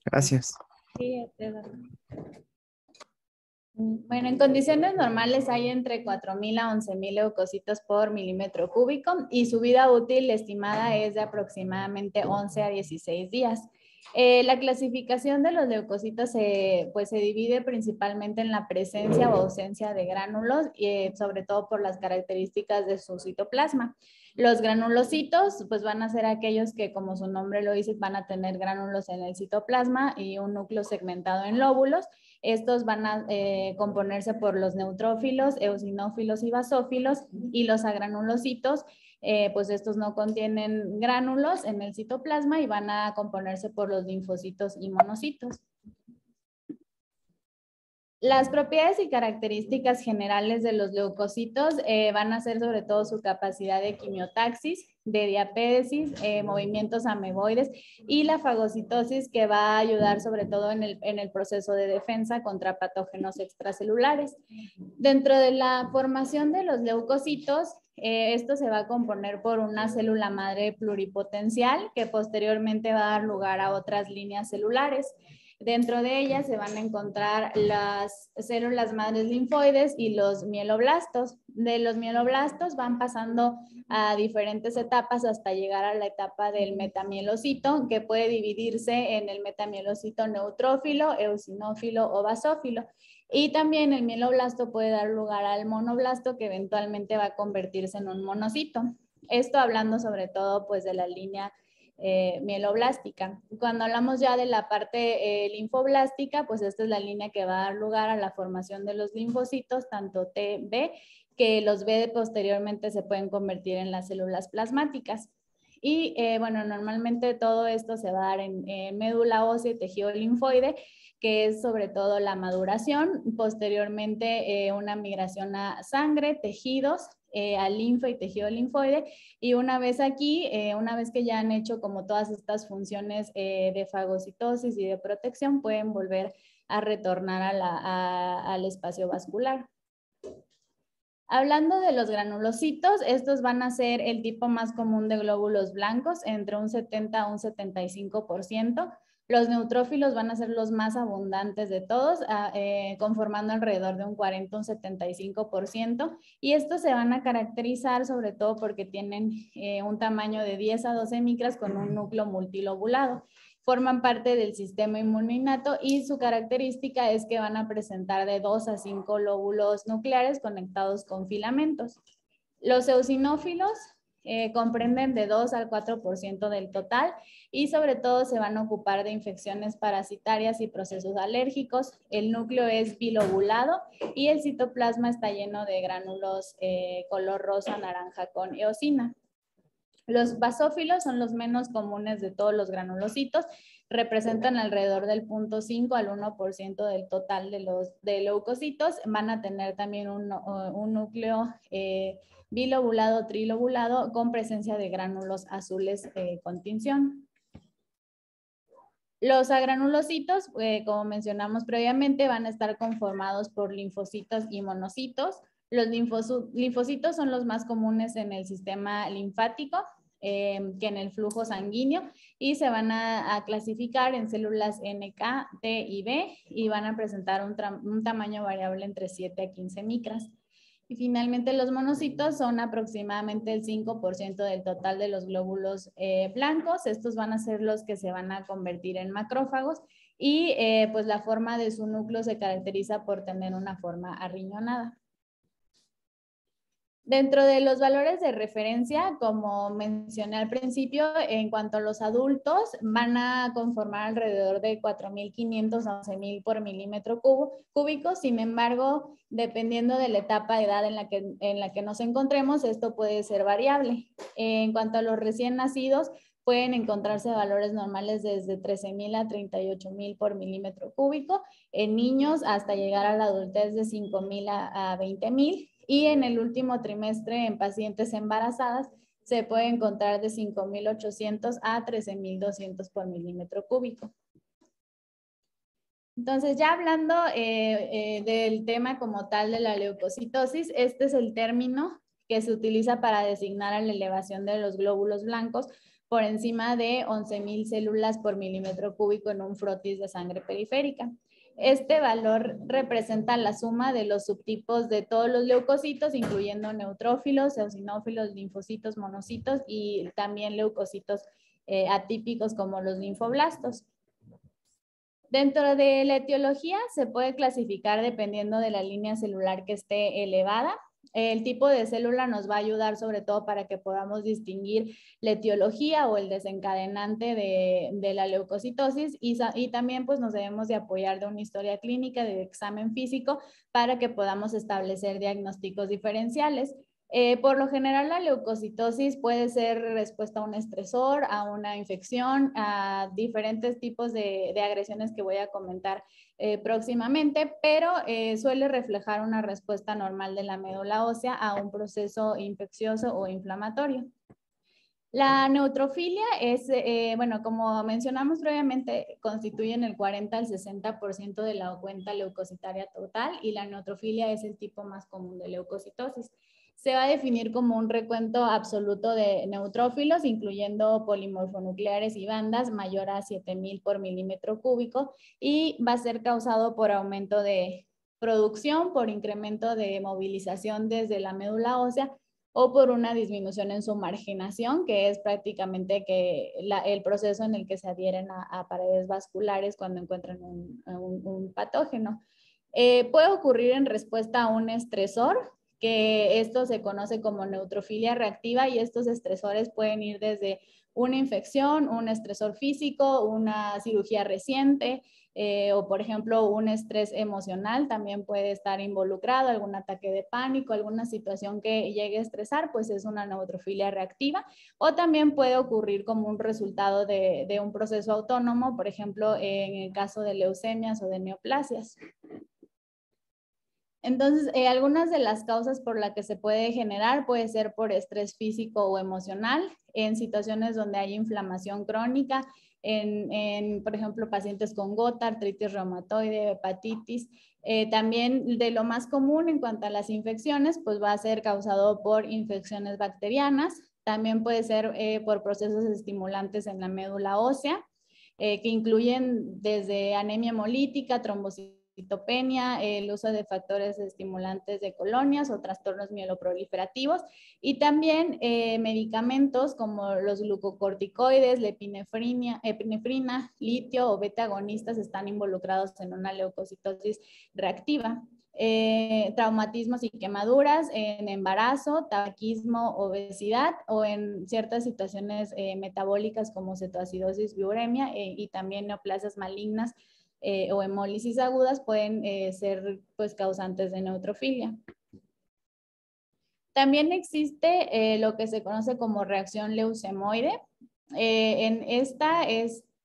Gracias. Sí, Eduardo. Bueno, en condiciones normales hay entre 4.000 a 11.000 leucocitos por milímetro cúbico y su vida útil estimada es de aproximadamente 11 a 16 días. La clasificación de los leucocitos pues se divide principalmente en la presencia o ausencia de gránulos y sobre todo por las características de su citoplasma. Los granulocitos pues van a ser aquellos que, como su nombre lo dice, van a tener gránulos en el citoplasma y un núcleo segmentado en lóbulos. Estos van a componerse por los neutrófilos, eosinófilos y basófilos, y los agranulocitos, pues estos no contienen gránulos en el citoplasma y van a componerse por los linfocitos y monocitos. Las propiedades y características generales de los leucocitos van a ser sobre todo su capacidad de quimiotaxis, de diapédesis, movimientos ameboides y la fagocitosis, que va a ayudar sobre todo en el proceso de defensa contra patógenos extracelulares. Dentro de la formación de los leucocitos, esto se va a componer por una célula madre pluripotencial que posteriormente va a dar lugar a otras líneas celulares. Dentro de ellas se van a encontrar las células madres linfoides y los mieloblastos. De los mieloblastos van pasando a diferentes etapas hasta llegar a la etapa del metamielocito, que puede dividirse en el metamielocito neutrófilo, eosinófilo o basófilo. Y también el mieloblasto puede dar lugar al monoblasto, que eventualmente va a convertirse en un monocito. Esto hablando sobre todo pues de la línea mieloblástica. Cuando hablamos ya de la parte linfoblástica, pues esta es la línea que va a dar lugar a la formación de los linfocitos, tanto T, B, que los B posteriormente se pueden convertir en las células plasmáticas. Y bueno, normalmente todo esto se va a dar en médula ósea y tejido linfoide, que es sobre todo la maduración, posteriormente una migración a sangre, tejidos, a linfa y tejido linfoide, y una vez aquí, una vez que ya han hecho como todas estas funciones de fagocitosis y de protección, pueden volver a retornar al espacio vascular. Hablando de los granulocitos, estos van a ser el tipo más común de glóbulos blancos, entre un 70 a un 75%. Los neutrófilos van a ser los más abundantes de todos, conformando alrededor de un 40 a un 75%. Y estos se van a caracterizar sobre todo porque tienen un tamaño de 10 a 12 micras con un núcleo multilobulado. Forman parte del sistema inmunoinnato y su característica es que van a presentar de 2 a 5 lóbulos nucleares conectados con filamentos. Los eosinófilos comprenden de 2 al 4% del total y sobre todo se van a ocupar de infecciones parasitarias y procesos alérgicos. El núcleo es bilobulado y el citoplasma está lleno de gránulos color rosa naranja con eosina. Los basófilos son los menos comunes de todos los granulocitos, representan alrededor del 0.5 al 1% del total de leucocitos. Van a tener también un núcleo bilobulado, trilobulado, con presencia de gránulos azules con tinción. Los agranulocitos, como mencionamos previamente, van a estar conformados por linfocitos y monocitos. Los linfocitos son los más comunes en el sistema linfático que en el flujo sanguíneo, y se van a clasificar en células NK, T y B, y van a presentar un tamaño variable entre 7 a 15 micras. Y finalmente los monocitos son aproximadamente el 5% del total de los glóbulos blancos. Estos van a ser los que se van a convertir en macrófagos y pues la forma de su núcleo se caracteriza por tener una forma arriñonada. Dentro de los valores de referencia, como mencioné al principio, en cuanto a los adultos, van a conformar alrededor de 4.500 a 11.000 por milímetro cúbico. Sin embargo, dependiendo de la etapa de edad en la que nos encontremos, esto puede ser variable. En cuanto a los recién nacidos, pueden encontrarse valores normales desde 13.000 a 38.000 por milímetro cúbico, en niños hasta llegar a la adultez de 5.000 a 20.000. Y en el último trimestre, en pacientes embarazadas, se puede encontrar de 5.800 a 13.200 por milímetro cúbico. Entonces, ya hablando del tema como tal de la leucocitosis, este es el término que se utiliza para designar a la elevación de los glóbulos blancos por encima de 11,000 células por milímetro cúbico en un frotis de sangre periférica. Este valor representa la suma de los subtipos de todos los leucocitos, incluyendo neutrófilos, eosinófilos, linfocitos, monocitos y también leucocitos atípicos como los linfoblastos. Dentro de la etiología se puede clasificar dependiendo de la línea celular que esté elevada. El tipo de célula nos va a ayudar sobre todo para que podamos distinguir la etiología o el desencadenante de la leucocitosis y también pues nos debemos de apoyar de una historia clínica, de examen físico para que podamos establecer diagnósticos diferenciales. Por lo general la leucocitosis puede ser respuesta a un estresor, a una infección, a diferentes tipos de agresiones que voy a comentar próximamente, pero suele reflejar una respuesta normal de la médula ósea a un proceso infeccioso o inflamatorio. La neutrofilia es, bueno, como mencionamos previamente, constituyen el 40 al 60% de la cuenta leucocitaria total y la neutrofilia es el tipo más común de leucocitosis. Se va a definir como un recuento absoluto de neutrófilos, incluyendo polimorfonucleares y bandas, mayor a 7,000 por milímetro cúbico, y va a ser causado por aumento de producción, por incremento de movilización desde la médula ósea o por una disminución en su marginación, que es prácticamente el proceso en el que se adhieren a paredes vasculares cuando encuentran un patógeno. Puede ocurrir en respuesta a un estresor, que esto se conoce como neutrofilia reactiva, y estos estresores pueden ir desde una infección, un estresor físico, una cirugía reciente, o por ejemplo un estrés emocional también puede estar involucrado, algún ataque de pánico, alguna situación que llegue a estresar, pues es una neutrofilia reactiva, o también puede ocurrir como un resultado de un proceso autónomo, por ejemplo en el caso de leucemias o de neoplasias. Entonces, algunas de las causas por las que se puede generar puede ser por estrés físico o emocional, en situaciones donde hay inflamación crónica, por ejemplo, pacientes con gota, artritis reumatoide, hepatitis. También de lo más común en cuanto a las infecciones, pues va a ser causado por infecciones bacterianas. También puede ser por procesos estimulantes en la médula ósea, que incluyen desde anemia hemolítica, trombocitopenia, el uso de factores estimulantes de colonias o trastornos mieloproliferativos, y también medicamentos como los glucocorticoides, la epinefrina, litio o beta agonistas están involucrados en una leucocitosis reactiva. Traumatismos y quemaduras en embarazo, tabaquismo, obesidad o en ciertas situaciones metabólicas como cetoacidosis, biuremia y también neoplasias malignas o hemólisis agudas pueden ser pues, causantes de neutrofilia. También existe lo que se conoce como reacción leucemoide. En esta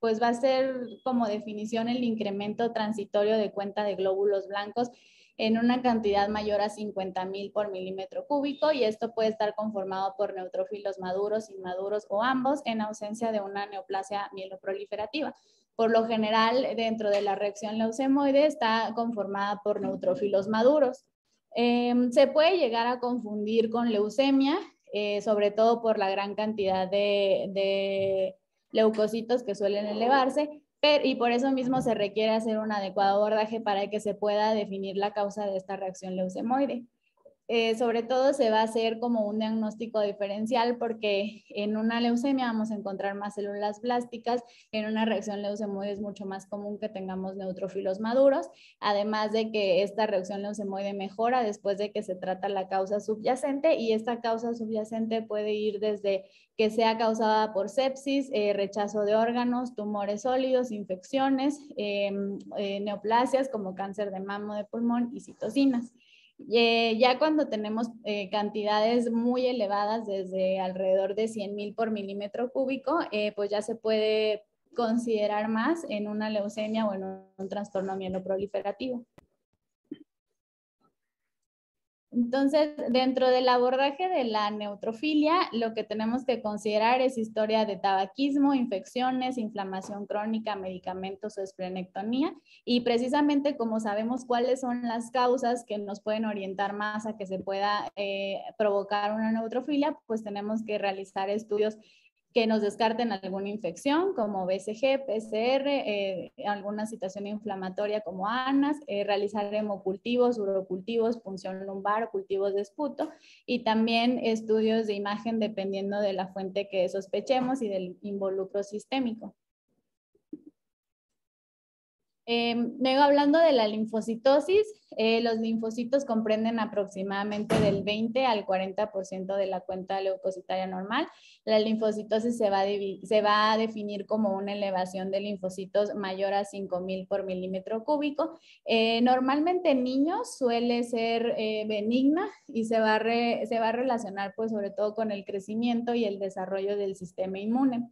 pues va a ser como definición el incremento transitorio de cuenta de glóbulos blancos en una cantidad mayor a 50,000 por milímetro cúbico, y esto puede estar conformado por neutrófilos maduros, inmaduros o ambos en ausencia de una neoplasia mieloproliferativa. Por lo general, dentro de la reacción leucemoide está conformada por neutrófilos maduros. Se puede llegar a confundir con leucemia, sobre todo por la gran cantidad de leucocitos que suelen elevarse, y por eso mismo se requiere hacer un adecuado abordaje para que se pueda definir la causa de esta reacción leucemoide. Sobre todo se va a hacer como un diagnóstico diferencial, porque en una leucemia vamos a encontrar más células blásticas, en una reacción leucemoide es mucho más común que tengamos neutrófilos maduros, además de que esta reacción leucemoide mejora después de que se trata la causa subyacente, y esta causa subyacente puede ir desde que sea causada por sepsis, rechazo de órganos, tumores sólidos, infecciones, neoplasias como cáncer de mama o de pulmón y citocinas. Ya cuando tenemos cantidades muy elevadas, desde alrededor de 100,000 por milímetro cúbico, pues ya se puede considerar más en una leucemia o en un trastorno mieloproliferativo. Entonces, dentro del abordaje de la neutrofilia, lo que tenemos que considerar es historia de tabaquismo, infecciones, inflamación crónica, medicamentos o esplenectomía. Y precisamente como sabemos cuáles son las causas que nos pueden orientar más a que se pueda provocar una neutrofilia, pues tenemos que realizar estudios que nos descarten alguna infección como BCG, PCR, alguna situación inflamatoria como ANAS, realizar hemocultivos, urocultivos, punción lumbar, cultivos de esputo y también estudios de imagen dependiendo de la fuente que sospechemos y del involucro sistémico. Luego hablando de la linfocitosis, los linfocitos comprenden aproximadamente del 20 al 40% de la cuenta leucocitaria normal. La linfocitosis se va a definir como una elevación de linfocitos mayor a 5,000 por milímetro cúbico. Normalmente en niños suele ser benigna y se va a relacionar pues sobre todo con el crecimiento y el desarrollo del sistema inmune.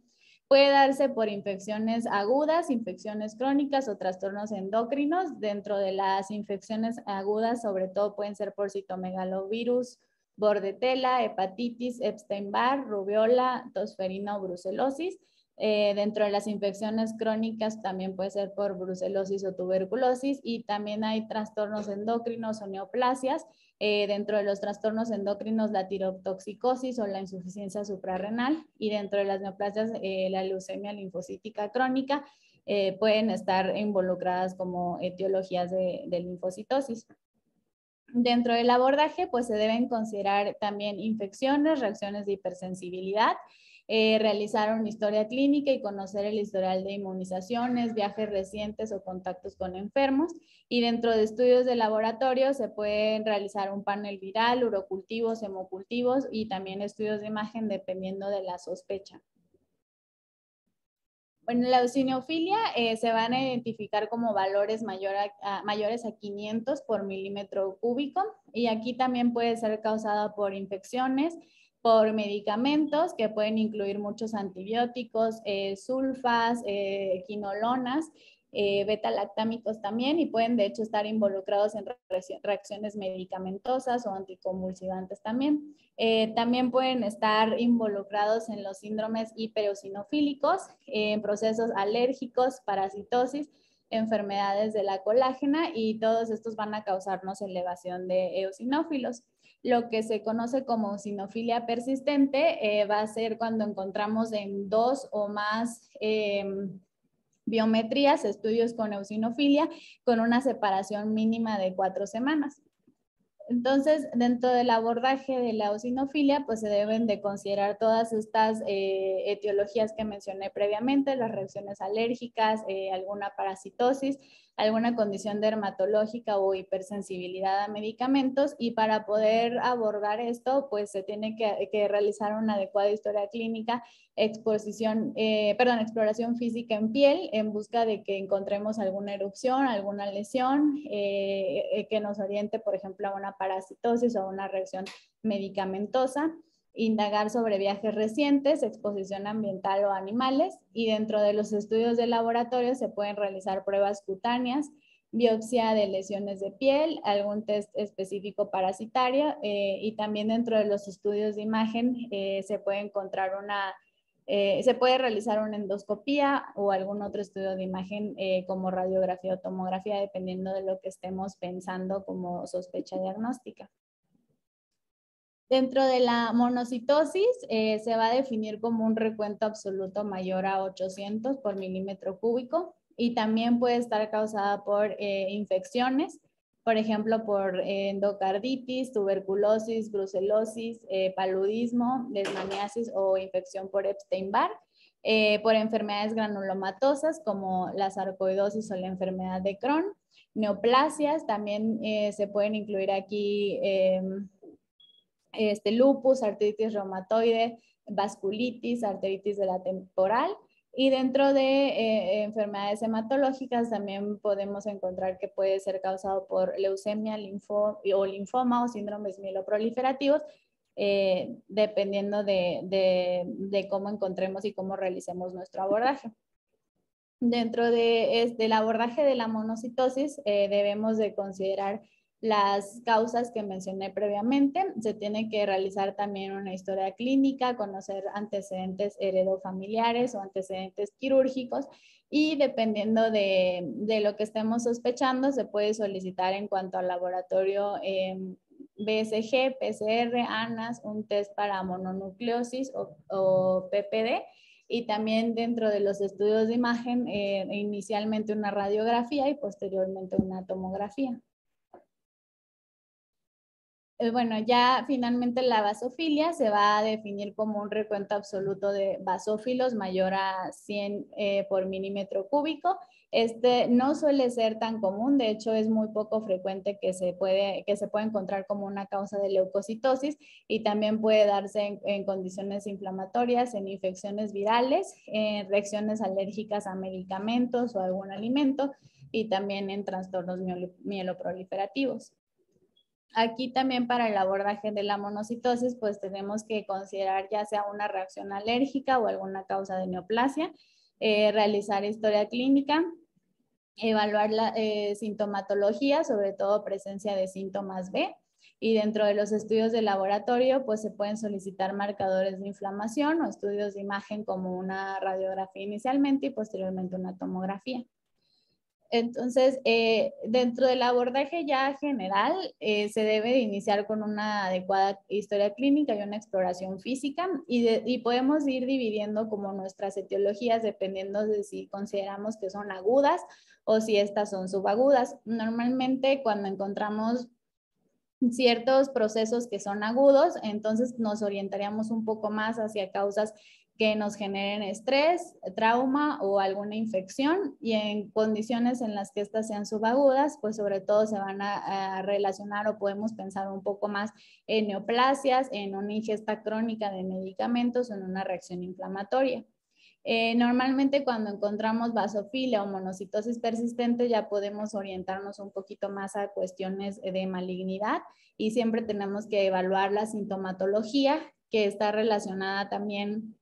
Puede darse por infecciones agudas, infecciones crónicas o trastornos endocrinos. Dentro de las infecciones agudas, sobre todo pueden ser por citomegalovirus, bordetela, hepatitis, Epstein-Barr, rubiola, tosferina o brucelosis. Dentro de las infecciones crónicas también puede ser por brucelosis o tuberculosis y también hay trastornos endocrinos o neoplasias. Dentro de los trastornos endocrinos, la tirotoxicosis o la insuficiencia suprarrenal y dentro de las neoplasias, la leucemia linfocítica crónica pueden estar involucradas como etiologías de linfocitosis. Dentro del abordaje, pues se deben considerar también infecciones, reacciones de hipersensibilidad, realizar una historia clínica y conocer el historial de inmunizaciones, viajes recientes o contactos con enfermos. Y dentro de estudios de laboratorio se pueden realizar un panel viral, urocultivos, hemocultivos y también estudios de imagen dependiendo de la sospecha. Bueno, la eosinofilia se van a identificar como valores mayores a 500 por milímetro cúbico y aquí también puede ser causada por infecciones, por medicamentos que pueden incluir muchos antibióticos, sulfas, quinolonas, beta-lactámicos también y pueden de hecho estar involucrados en reacciones medicamentosas o anticonvulsivantes también. También pueden estar involucrados en los síndromes hipereosinofílicos, en procesos alérgicos, parasitosis, enfermedades de la colágena y todos estos van a causarnos elevación de eosinófilos. Lo que se conoce como eosinofilia persistente va a ser cuando encontramos en 2 o más biometrías, estudios con eosinofilia, con una separación mínima de 4 semanas. Entonces, dentro del abordaje de la eosinofilia, pues se deben de considerar todas estas etiologías que mencioné previamente, las reacciones alérgicas, alguna parasitosis, alguna condición dermatológica o hipersensibilidad a medicamentos y para poder abordar esto, pues se tiene que realizar una adecuada historia clínica, exploración física en piel en busca de que encontremos alguna erupción, alguna lesión que nos oriente, por ejemplo, a una parasitosis o a una reacción medicamentosa, indagar sobre viajes recientes, exposición ambiental o animales y dentro de los estudios de laboratorio se pueden realizar pruebas cutáneas, biopsia de lesiones de piel, algún test específico parasitario y también dentro de los estudios de imagen se puede encontrar se puede realizar una endoscopía o algún otro estudio de imagen como radiografía o tomografía, dependiendo de lo que estemos pensando como sospecha diagnóstica. Dentro de la monocitosis se va a definir como un recuento absoluto mayor a 800 por milímetro cúbico y también puede estar causada por infecciones, por ejemplo, por endocarditis, tuberculosis, brucelosis, paludismo, leishmaniasis o infección por Epstein-Barr, por enfermedades granulomatosas como la sarcoidosis o la enfermedad de Crohn, neoplasias, también se pueden incluir aquí lupus, artritis reumatoide, vasculitis, arteritis de la temporal. Y dentro de enfermedades hematológicas también podemos encontrar que puede ser causado por leucemia, linfoma o síndromes mieloproliferativos, dependiendo de cómo encontremos y cómo realicemos nuestro abordaje. Dentro del abordaje de la monocitosis debemos de considerar las causas que mencioné previamente. Se tiene que realizar también una historia clínica, conocer antecedentes heredofamiliares o antecedentes quirúrgicos y dependiendo de lo que estemos sospechando se puede solicitar en cuanto al laboratorio BCG, PCR, ANAS, un test para mononucleosis o PPD, y también dentro de los estudios de imagen, inicialmente una radiografía y posteriormente una tomografía. Bueno, ya finalmente la basofilia se va a definir como un recuento absoluto de basófilos mayor a 100 por milímetro cúbico. Este no suele ser tan común, de hecho es muy poco frecuente que se puede encontrar como una causa de leucocitosis, y también puede darse en condiciones inflamatorias, en infecciones virales, en reacciones alérgicas a medicamentos o algún alimento, y también en trastornos mieloproliferativos. Aquí también para el abordaje de la monocitosis, pues tenemos que considerar ya sea una reacción alérgica o alguna causa de neoplasia, realizar historia clínica, evaluar la sintomatología, sobre todo presencia de síntomas B, y dentro de los estudios de laboratorio, pues se pueden solicitar marcadores de inflamación o estudios de imagen como una radiografía inicialmente y posteriormente una tomografía. Entonces, dentro del abordaje ya general, se debe de iniciar con una adecuada historia clínica y una exploración física, y podemos ir dividiendo como nuestras etiologías dependiendo de si consideramos que son agudas o si estas son subagudas. Normalmente cuando encontramos ciertos procesos que son agudos, entonces nos orientaríamos un poco más hacia causas que nos generen estrés, trauma o alguna infección, y en condiciones en las que estas sean subagudas, pues sobre todo se van a relacionar o podemos pensar un poco más en neoplasias, en una ingesta crónica de medicamentos o en una reacción inflamatoria. Normalmente cuando encontramos basofilia o monocitosis persistente ya podemos orientarnos un poquito más a cuestiones de malignidad, y siempre tenemos que evaluar la sintomatología, que está relacionada también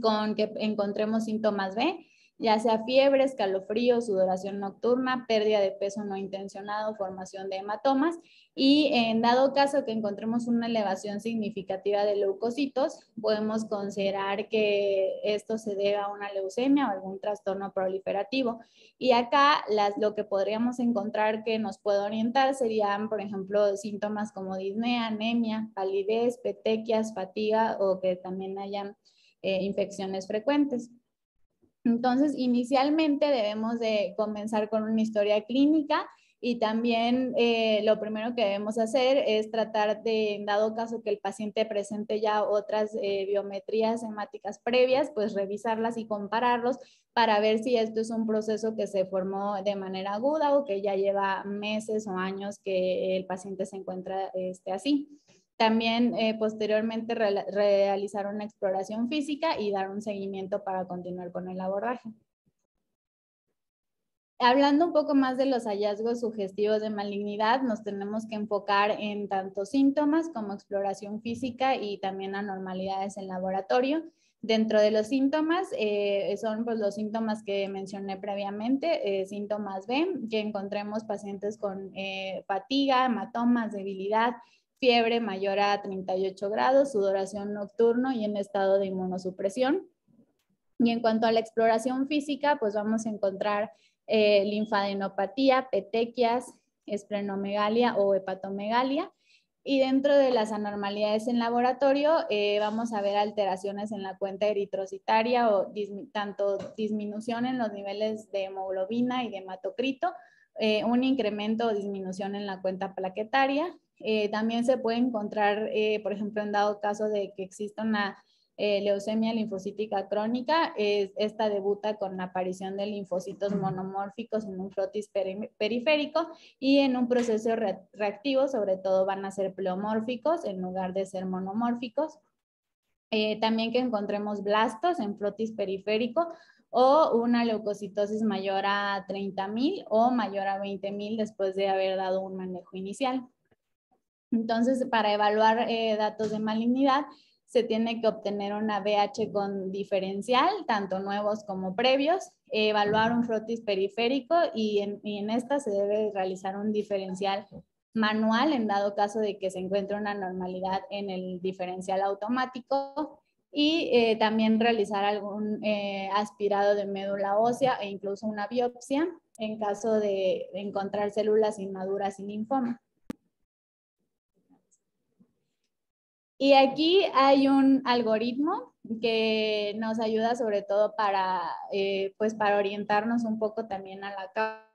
con que encontremos síntomas B, ya sea fiebre, escalofrío, sudoración nocturna, pérdida de peso no intencionado, formación de hematomas, y en dado caso que encontremos una elevación significativa de leucocitos, podemos considerar que esto se debe a una leucemia o algún trastorno proliferativo. Y acá lo que podríamos encontrar que nos puede orientar serían, por ejemplo, síntomas como disnea, anemia, palidez, petequias, fatiga, o que también hayan infecciones frecuentes. Entonces, inicialmente debemos de comenzar con una historia clínica, y también lo primero que debemos hacer es tratar de, en dado caso que el paciente presente ya otras biometrías hemáticas previas, pues revisarlas y compararlos para ver si esto es un proceso que se formó de manera aguda o que ya lleva meses o años que el paciente se encuentra así. También posteriormente realizar una exploración física y dar un seguimiento para continuar con el abordaje. Hablando un poco más de los hallazgos sugestivos de malignidad, nos tenemos que enfocar en tanto síntomas como exploración física y también anormalidades en laboratorio. Dentro de los síntomas son pues, los síntomas que mencioné previamente, síntomas B, que encontremos pacientes con fatiga, hematomas, debilidad, fiebre mayor a 38 grados, sudoración nocturno y en estado de inmunosupresión. Y en cuanto a la exploración física, pues vamos a encontrar linfadenopatía, petequias, esplenomegalia o hepatomegalia. Y dentro de las anormalidades en laboratorio, vamos a ver alteraciones en la cuenta eritrocitaria o tanto disminución en los niveles de hemoglobina y de hematocrito, un incremento o disminución en la cuenta plaquetaria. También se puede encontrar, por ejemplo, en dado caso de que exista una leucemia linfocítica crónica, esta debuta con la aparición de linfocitos monomórficos en un frotis periférico, y en un proceso reactivo sobre todo van a ser pleomórficos en lugar de ser monomórficos. También que encontremos blastos en frotis periférico o una leucocitosis mayor a 30,000 o mayor a 20,000 después de haber dado un manejo inicial. Entonces, para evaluar datos de malignidad, se tiene que obtener una BH con diferencial, tanto nuevos como previos, evaluar un frotis periférico, y en esta se debe realizar un diferencial manual en dado caso de que se encuentre una anormalidad en el diferencial automático, y también realizar algún aspirado de médula ósea e incluso una biopsia en caso de encontrar células inmaduras sin linfoma. Y aquí hay un algoritmo que nos ayuda sobre todo para, pues para orientarnos un poco también a la causa.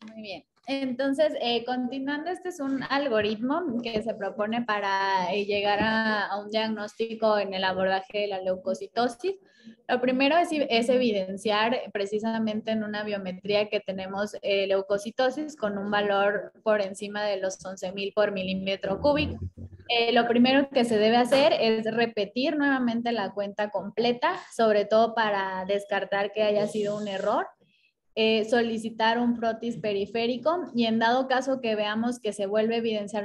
Muy bien. Entonces, continuando, este es un algoritmo que se propone para llegar a un diagnóstico en el abordaje de la leucocitosis. Lo primero es evidenciar precisamente en una biometría que tenemos leucocitosis con un valor por encima de los 11,000 por milímetro cúbico. Lo primero que se debe hacer es repetir nuevamente la cuenta completa, sobre todo para descartar que haya sido un error. Solicitar un frotis periférico y en dado caso que veamos que se vuelve a evidenciar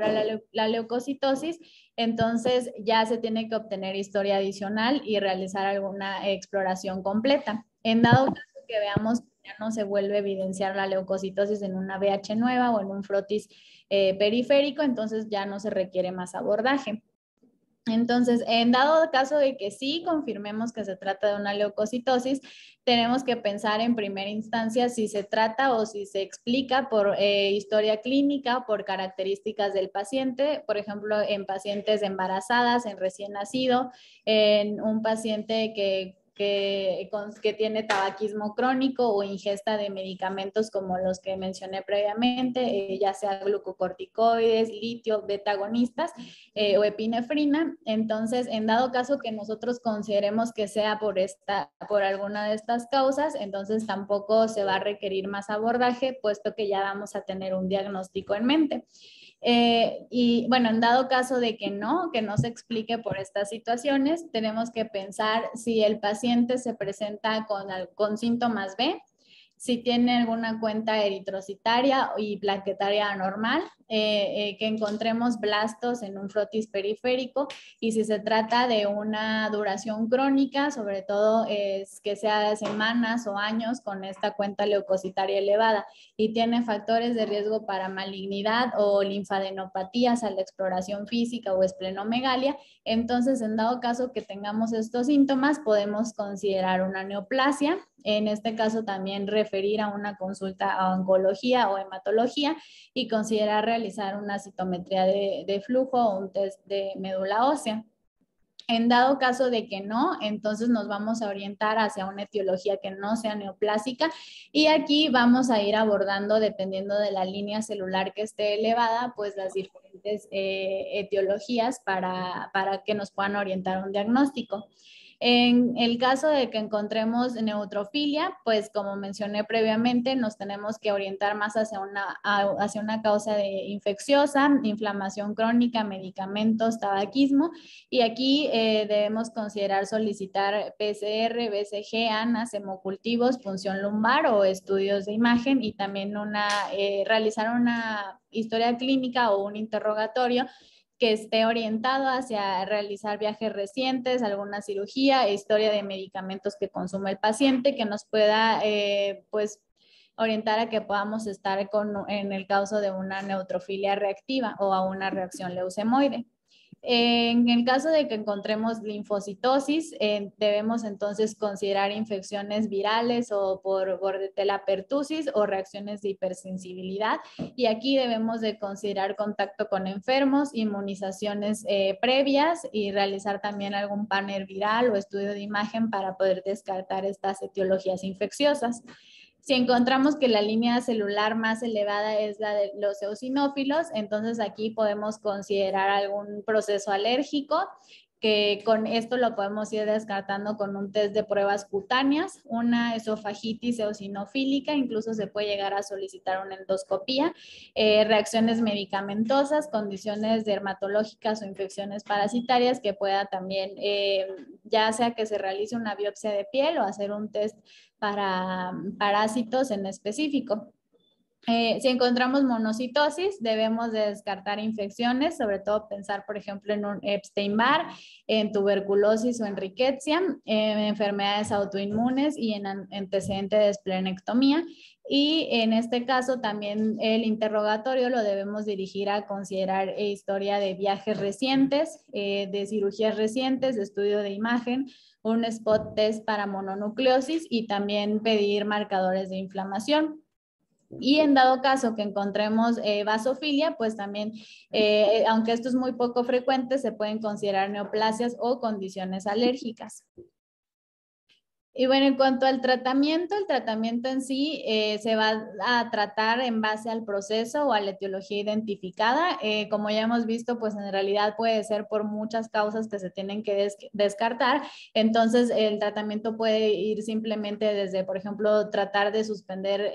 la leucocitosis, entonces ya se tiene que obtener historia adicional y realizar alguna exploración completa. En dado caso que veamos que ya no se vuelve a evidenciar la leucocitosis en una BH nueva o en un frotis periférico, entonces ya no se requiere más abordaje. Entonces, en dado caso de que sí confirmemos que se trata de una leucocitosis, tenemos que pensar en primera instancia si se trata o si se explica por historia clínica, por características del paciente, por ejemplo, en pacientes embarazadas, en recién nacido, en un paciente que tiene tabaquismo crónico o ingesta de medicamentos como los que mencioné previamente, ya sea glucocorticoides, litio, beta-agonistas o epinefrina. Entonces, en dado caso que nosotros consideremos que sea por alguna de estas causas, entonces tampoco se va a requerir más abordaje, puesto que ya vamos a tener un diagnóstico en mente. Y bueno, en dado caso de que no se explique por estas situaciones, tenemos que pensar si el paciente se presenta con síntomas B, si tiene alguna cuenta eritrocitaria y plaquetaria anormal, que encontremos blastos en un frotis periférico y si se trata de una duración crónica, sobre todo que sea de semanas o años con esta cuenta leucocitaria elevada y tiene factores de riesgo para malignidad o linfadenopatías a la exploración física o esplenomegalia, entonces en dado caso que tengamos estos síntomas podemos considerar una neoplasia. En este caso también referir a una consulta a oncología o hematología y considerar realizar una citometría de flujo o un test de médula ósea. En dado caso de que no, entonces nos vamos a orientar hacia una etiología que no sea neoplásica y aquí vamos a ir abordando, dependiendo de la línea celular que esté elevada, pues las diferentes etiologías para que nos puedan orientar un diagnóstico. En el caso de que encontremos neutrofilia, pues como mencioné previamente, nos tenemos que orientar más hacia una causa infecciosa, inflamación crónica, medicamentos, tabaquismo. Y aquí debemos considerar solicitar PCR, BCG, ANAS, hemocultivos, punción lumbar o estudios de imagen y también realizar una historia clínica o un interrogatorio que esté orientado hacia realizar viajes recientes, alguna cirugía, historia de medicamentos que consume el paciente, que nos pueda, pues, orientar a que podamos estar en el caso de una neutrofilia reactiva o a una reacción leucemoide. En el caso de que encontremos linfocitosis, debemos entonces considerar infecciones virales o por Bordetella pertussis o reacciones de hipersensibilidad. Y aquí debemos de considerar contacto con enfermos, inmunizaciones previas y realizar también algún panel viral o estudio de imagen para poder descartar estas etiologías infecciosas. Si encontramos que la línea celular más elevada es la de los eosinófilos, entonces aquí podemos considerar algún proceso alérgico, que con esto lo podemos ir descartando con un test de pruebas cutáneas, una esofagitis eosinofílica, incluso se puede llegar a solicitar una endoscopía, reacciones medicamentosas, condiciones dermatológicas o infecciones parasitarias que pueda también, ya sea que se realice una biopsia de piel o hacer un test para parásitos en específico. Si encontramos monocitosis, debemos de descartar infecciones, sobre todo pensar, por ejemplo, en un Epstein-Barr, en tuberculosis o en rickettsia, en enfermedades autoinmunes y en antecedente de esplenectomía. Y en este caso también el interrogatorio lo debemos dirigir a considerar historia de viajes recientes, de cirugías recientes, de estudio de imagen, un spot test para mononucleosis y también pedir marcadores de inflamación. Y en dado caso que encontremos vasofilia, pues también, aunque esto es muy poco frecuente, se pueden considerar neoplasias o condiciones alérgicas. Y bueno, en cuanto al tratamiento, el tratamiento en sí se va a tratar en base al proceso o a la etiología identificada. Como ya hemos visto, pues en realidad puede ser por muchas causas que se tienen que descartar. Entonces, el tratamiento puede ir simplemente desde, por ejemplo, tratar de suspender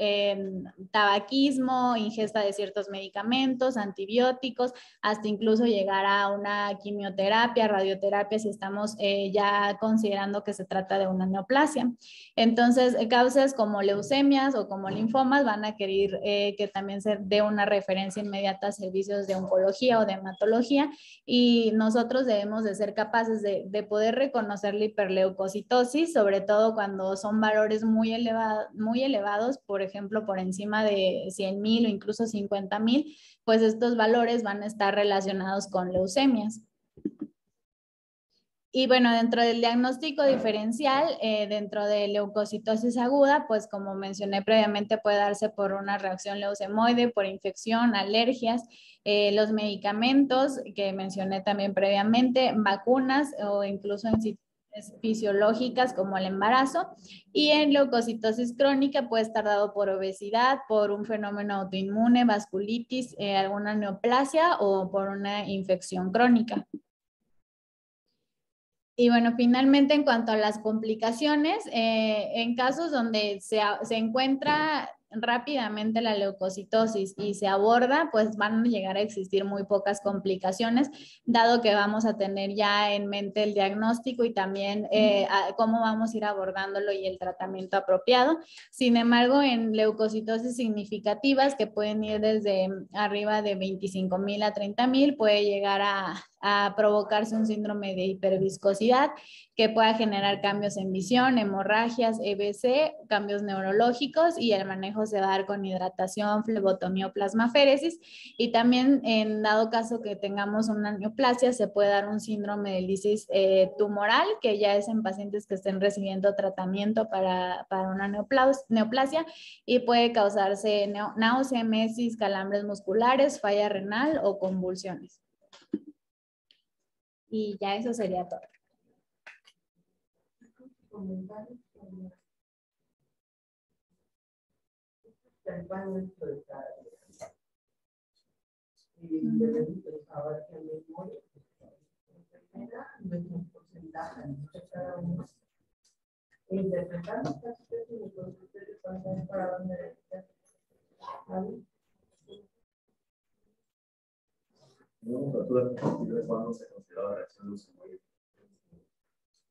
tabaquismo, ingesta de ciertos medicamentos, antibióticos, hasta incluso llegar a una quimioterapia, radioterapia, si estamos ya considerando que se trata de una neoplasia. Entonces, causas como leucemias o como linfomas van a querer que también se dé una referencia inmediata a servicios de oncología o de hematología y nosotros debemos de ser capaces de poder reconocer la hiperleucocitosis, sobre todo cuando son valores muy elevados, por ejemplo, por encima de 100,000 o incluso 50,000, pues estos valores van a estar relacionados con leucemias. Y bueno, dentro del diagnóstico diferencial, dentro de leucocitosis aguda, pues como mencioné previamente, puede darse por una reacción leucemoide, por infección, alergias, los medicamentos que mencioné también previamente, vacunas o incluso en situaciones fisiológicas como el embarazo. Y en leucocitosis crónica puede estar dado por obesidad, por un fenómeno autoinmune, vasculitis, alguna neoplasia o por una infección crónica. Y bueno, finalmente en cuanto a las complicaciones, en casos donde se encuentra rápidamente la leucocitosis y se aborda, pues van a llegar a existir muy pocas complicaciones, dado que vamos a tener ya en mente el diagnóstico y también cómo vamos a ir abordándolo y el tratamiento apropiado. Sin embargo, en leucocitosis significativas, que pueden ir desde arriba de 25,000 a 30,000, puede llegar a provocarse un síndrome de hiperviscosidad que pueda generar cambios en visión, hemorragias, EBC, cambios neurológicos, y el manejo se va a dar con hidratación, flebotomía o plasmaféresis. Y también en dado caso que tengamos una neoplasia, se puede dar un síndrome de lisis tumoral, que ya es en pacientes que estén recibiendo tratamiento para una neoplasia, y puede causarse náusea, emesis, calambres musculares, falla renal o convulsiones. Y ya eso sería todo.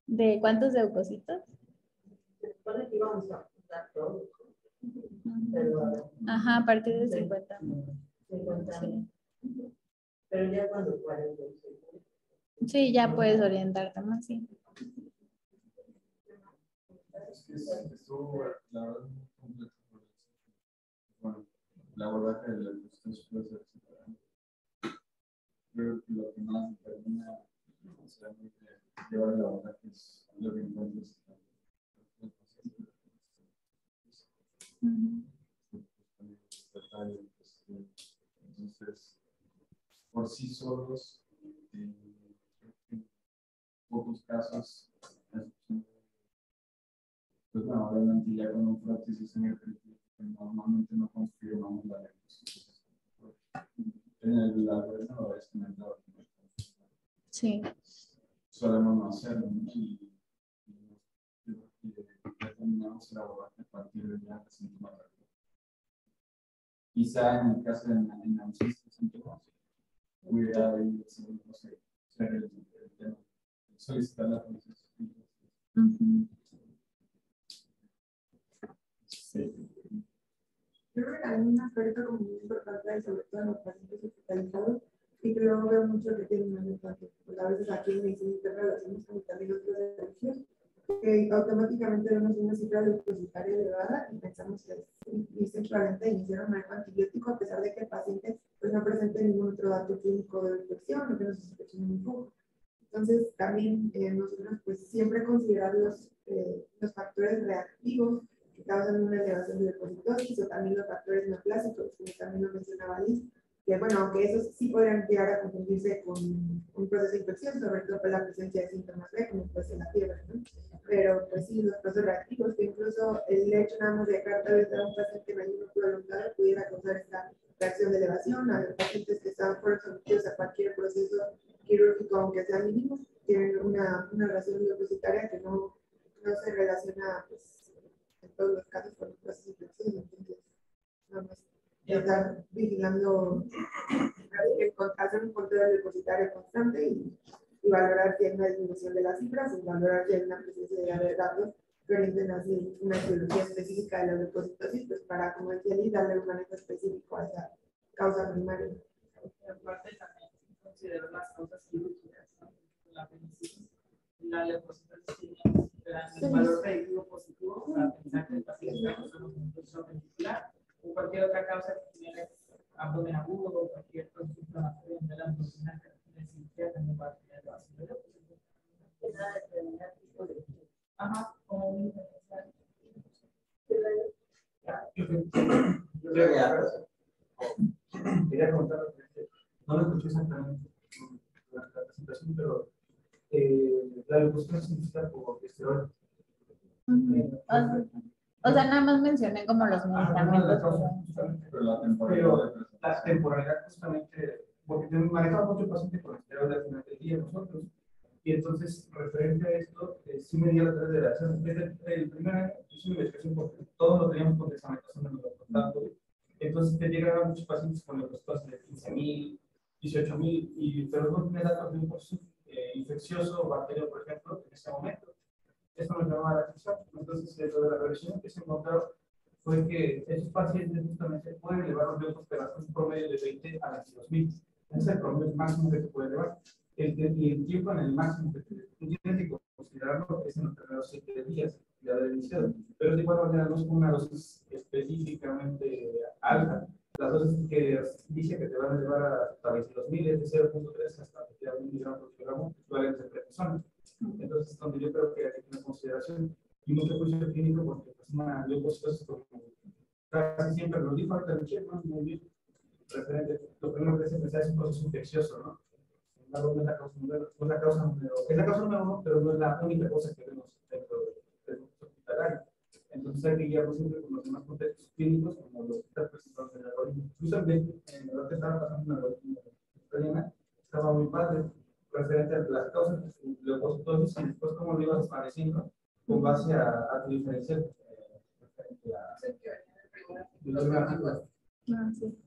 ¿De cuántos leucocitos? Ajá, a partir de 50. Sí. Pero ya cuando 40. Sí, ya puedes orientarte más, sí. Bueno, la verdad que la cuestión puede ser separada. Creo que lo que más determina llevar la verdad que es lo que encuentras. Entonces, por sí solos, en pocos casos, pues bueno, obviamente ya con un prótesis en el crítico, normalmente no confirmamos la leucocitosis. En el algoritmo lo habéis comentado. Sí. Solemos no hacerlo, ¿no? Y determinamos el abordaje a partir de ya síntomas. Quizá en el caso de autistas síntomas, hubiera ahí, no sé, ser el tema, solicitar la proceso. Sí. Yo creo que hay un aspecto como muy importante, sobre todo en los pacientes hospitalizados, y que luego veo mucho que tienen una infancia. Pues a veces aquí en medicina interna lo hacemos como también otros servicios, que automáticamente vemos una cifra leucocitaria elevada y pensamos que es simplemente iniciar un manejo antibiótico, a pesar de que el paciente pues, no presente ningún otro dato clínico de infección o que no se sospeche ningún foco. Entonces, también nosotros pues siempre considerar los factores reactivos que causan una elevación de leucocitosis, o también los factores neoplásicos, como también lo mencionaba Liz, que bueno, aunque esos sí podrían llegar a confundirse con un proceso de infección, sobre todo por la presencia de síntomas B, como puede ser la fiebre, ¿no? Pero pues sí, los procesos reactivos, que incluso el hecho nada más de dejar tal vez a un paciente en ayuno prolongado pudiera causar esta reacción de elevación. A los pacientes que están sometidos a cualquier proceso quirúrgico, aunque sea mínimo, tienen una relación leucocitaria que no se relaciona pues, en todos los casos con los procesos infecciosos. Entonces, nada más estar vigilando, hacer un control leucocitario constante y valorar si hay una disminución de las cifras, y valorar si hay una presencia de datos que orienten hacia una etiología específica de la leucocitosis, pues para, como decía Liz, darle un manejo específico a esa causa primaria. Aparte también considero las causas quirúrgicas, ¿no? La penicilina, la leucocitosis tiene un valor predictivo positivo para pensar que el paciente está causando un proceso ventricular o cualquier otra causa que tiene abdomen agudo o cualquier proceso inflamatorio de la abdominal de cirugía también va a tener elevación de leucocitos. a determinar tipo de. Ajá, como un diferencial. Yo creo que ya. Quería preguntar, no lo escuché exactamente la presentación, pero la leucocitosis significa por esteroide. O sea, nada más mencioné como los medicamentos. Pero la temporalidad. La temporalidad justamente, porque manejamos mucho paciente con esteroide al final del día nosotros, y entonces, referente a esto, sí me di a la tarea de la acción. Desde el primer año hice una investigación porque todos lo teníamos con dexametasona en los contactos. Entonces, te llegaban muchos pacientes con leucocitosis de 15,000, 18,000, pero no tiene datos de un proceso infeccioso o bacteriano, por ejemplo, en ese momento. Esto nos llamaba la atención. Entonces, dentro de la revisión que se encontró fue que esos pacientes justamente pueden elevar los leucocitos un promedio de 20 a 22,000. Ese es el promedio máximo que se puede elevar. El tiempo en el máximo que tú tienes que considerarlo es en los primeros 7 días ya del inicio. Pero de igual manera no es una dosis específicamente alta. Las dosis que dice que te van a elevar hasta 22,000 es de 0.3 hasta 1 miligramos por kilogramo, equivalentes a 3 personas. Entonces, donde yo creo que hay que tener consideración y mucho juicio clínico, porque es una leucocitosis como casi siempre lo dijo ahorita Michelle, ¿no? Muy bien. Referente, lo primero que se pensar es un proceso infeccioso, ¿no? No es la causa número uno, pero no es la única cosa que vemos dentro del hospitalario. Entonces hay que guiarnos siempre con los demás contextos clínicos, como los que están presentados en el algoritmo. Justamente, en el que estaba pasando una algoritmo italiana, estaba muy padre, referente a las causas de su leucocitosis y después cómo lo iba desapareciendo con base a tu diferencial referente a los gráficos.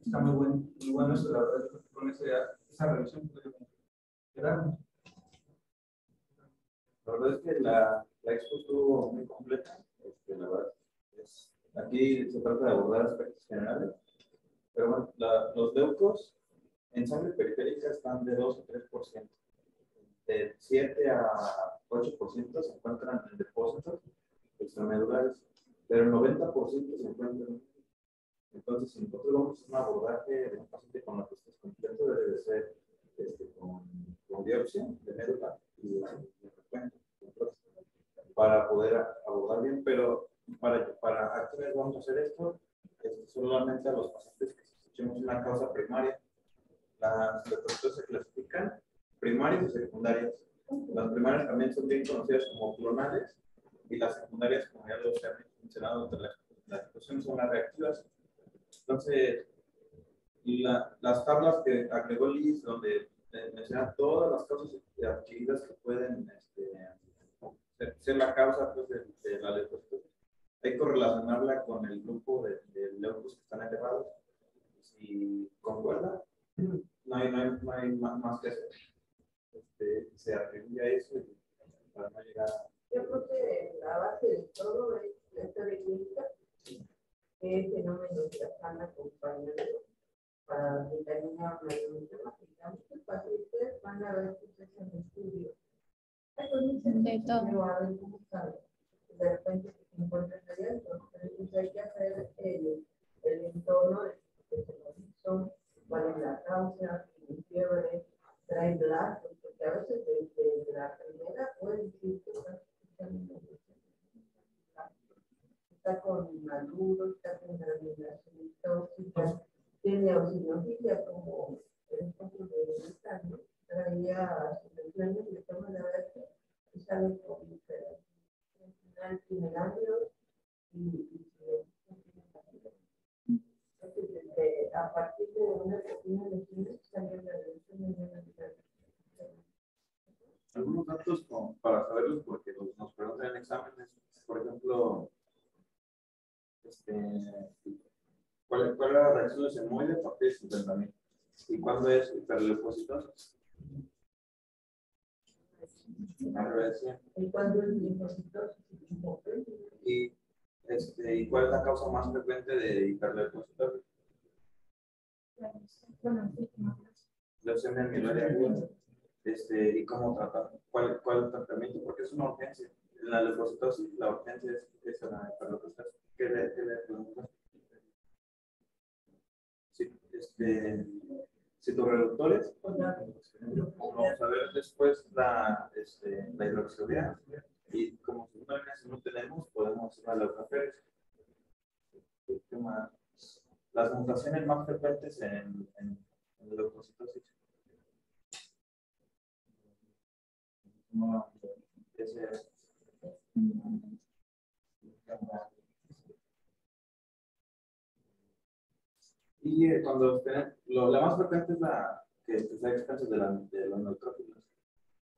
Está muy bueno eso, la verdad, con esa revisión que quedamos. La verdad es que la expo estuvo muy completa. La verdad, aquí se trata de abordar aspectos generales. Pero bueno, los leucos en sangre periférica están de 2 o 3%. De 7 a 8% se encuentran en depósitos extramedulares, pero el 90% se encuentran. Entonces, si nosotros vamos a hacer un abordaje de un paciente con la testis completo, debe de ser con biopsia de médula y frecuente, para poder abordar bien, pero ¿a quiénes vamos a hacer esto? Solamente a los pacientes que escuchemos una causa primaria. Las leucocitosis se clasifican primarias y secundarias. Las primarias también son bien conocidas como clonales y las secundarias, como ya lo se ha mencionado, las situaciones son las reactivas. Entonces, las tablas que agregó Liz, donde menciona todas las causas adquiridas que pueden ser la causa pues, de la leucocitosis, hay que correlacionarla con el grupo de leucos que están elevados. Si concuerda, no hay más que hacer. Se atribuye a eso para no llegar a... Yo creo que la base de todo es la historia clínica, que es fenómeno que la están acompañando para determinar una temática. Muchos pacientes van a ver que es en estudio. De todo. Pero a ver cómo sabe. De repente se encuentra allá, entonces hay que hacer el entorno de que se lo hizo, cuál es la causa, si fiebre, trae blastos, porque a veces desde la primera puede decir que está con maduro, está con granulación tóxica, tiene eosinofilia como el ejemplo de esta, ¿no? Traía subvenciones y toma la verdad y sale con itinerarios y a partir de una pequeña lesión salió la reducción de Algunos datos para saberlos, porque nos preguntan en exámenes, por ejemplo, ¿cuál es la reacción de semoide a partir de 50,000? ¿Y cuándo es hiperleucocitosis? ¿Y cuándo es linfocitosis? ¿Y cuál es la causa más frecuente de hiperleucocitosis? Leucemia amiloide aguda. ¿Y cómo tratar? ¿Cuál es el tratamiento? Porque es una urgencia. En la leucocitosis, la urgencia es la hiperleucocitosis. ¿Qué le preguntas? Sí, citorreductores. Vamos a ver después la hidroxiurea. Y como segunda línea, si no tenemos, podemos hacer la leucoferes. ¿Qué más? Las mutaciones más frecuentes en leucocitosis. Y cuando la más frecuente es la que se expensas de los neutrófilos.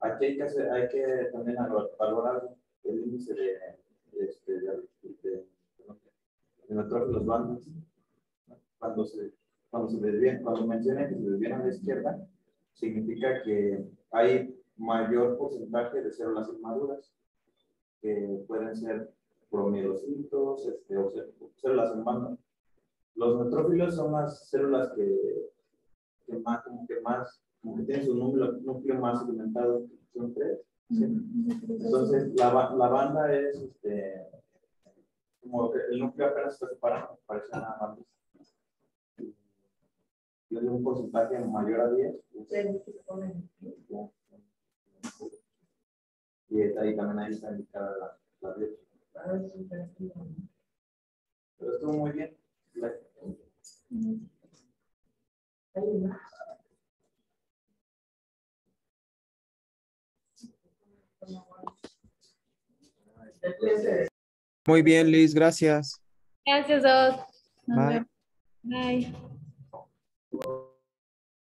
Aquí hay que también valorar el índice de neutrófilos blandos. Cuando mencionen que se desvían a la izquierda, significa que hay mayor porcentaje de células inmaduras, que pueden ser promielocitos, o células en banda. Los neutrófilos son las células que tienen su núcleo más segmentado, son 3. ¿Sí? Entonces, la banda es como que el núcleo apenas está separado, parece una banda. Y es un porcentaje mayor a 10. Y ahí también ahí está indicada la leche. Pero estuvo muy bien. Muy bien, Liz, gracias. Gracias, Doc. Nos Bye. vemos. Bye.